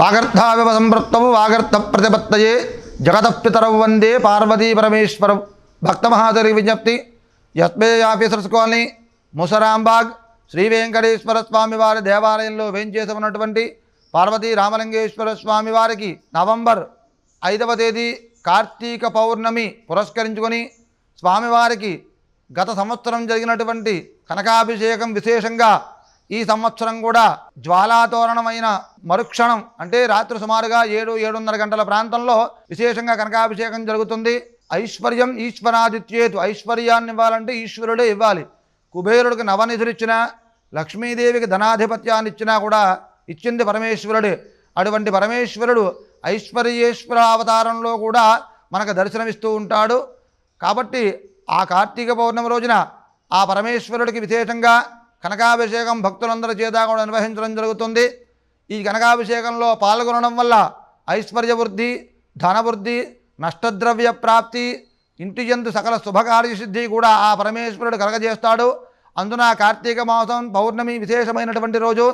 వాగర్థావివ సంపృక్తవు వాగర్థ ప్రతిపత్తయే జగతఃపితరవు వందే పార్వతీ పరమేశ్వరవు. భక్త మహాదరి విజ్ఞప్తి. SB officers colony, Musarambagh, Shri Venkateswara Swamy వారి దేవాలయంలో వేంచేసి ఉన్నటువంటి పార్వతీ రామలింగేశ్వర స్వామి వారికి నవంబర్ 5వ తేదీ కార్తీక పౌర్ణమి పురస్కరించుకొని స్వామివారికి గత సంవత్సరం జరిగినటువంటి కనకాభిషేకం విశేషంగా ఈ సంవత్సరం కూడా జ్వాలాతోరణమైన మరుక్షణం అంటే రాత్రి సుమారుగా 7-7:30 గంటల ప్రాంతంలో విశేషంగా కనకాభిషేకం జరుగుతుంది. ఐశ్వర్యం ఈశ్వరాదిత్యేతు. ఐశ్వర్యాన్ని ఇవ్వాలంటే ఈశ్వరుడే ఇవ్వాలి. కుబేరుడికి నవనిధులిచ్చినా, లక్ష్మీదేవికి ధనాధిపత్యాన్ని ఇచ్చినా కూడా ఇచ్చింది పరమేశ్వరుడే. అటువంటి పరమేశ్వరుడు ఐశ్వర్యేశ్వర అవతారంలో కూడా మనకు దర్శనమిస్తూ ఉంటాడు. కాబట్టి ఆ కార్తీక పౌర్ణమి రోజున ఆ పరమేశ్వరుడికి విశేషంగా కనకాభిషేకం భక్తులందరి చేత కూడా నిర్వహించడం జరుగుతుంది. ఈ కనకాభిషేకంలో పాల్గొనడం వల్ల ఐశ్వర్యవృద్ధి, ధనవృద్ధి, నష్టద్రవ్య ప్రాప్తి, ఇంటి యందు సకల శుభకార్యసిద్ధి కూడా ఆ పరమేశ్వరుడు కలగజేస్తాడు. అందున కార్తీక మాసం పౌర్ణమి విశేషమైనటువంటి రోజు.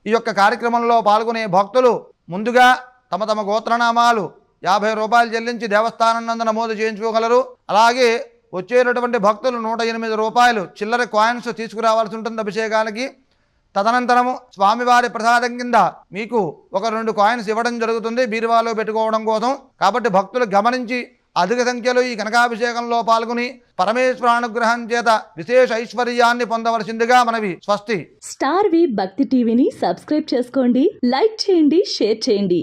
ఈ యొక్క కార్యక్రమంలో పాల్గొనే భక్తులు ముందుగా తమ తమ గోత్రనామాలు 50 రూపాయలు చెల్లించి దేవస్థానం నందు నమోదు చేయించుకోగలరు. అలాగే వచ్చేటటువంటి భక్తులు 108 రూపాయలు చిల్లర కాయిన్స్ తీసుకురావాల్సి ఉంటుంది అభిషేకానికి. తదనంతరము స్వామివారి ప్రసాదం కింద మీకు ఒక 2 కాయిన్స్ ఇవ్వడం జరుగుతుంది బీరువాలో పెట్టుకోవడం కోసం. కాబట్టి భక్తులు గమనించి అధిక సంఖ్యలో ఈ కనకాభిషేకంలో పాల్గొని పరమేశ్వరానుగ్రహం చేత విశేష ఐశ్వర్యాన్ని పొందవలసిందిగా మనవి. స్వస్తి. స్టార్ వి భక్తి టీవీని సబ్స్క్రైబ్ చేసుకోండి, లైక్ చేయండి, షేర్ చేయండి.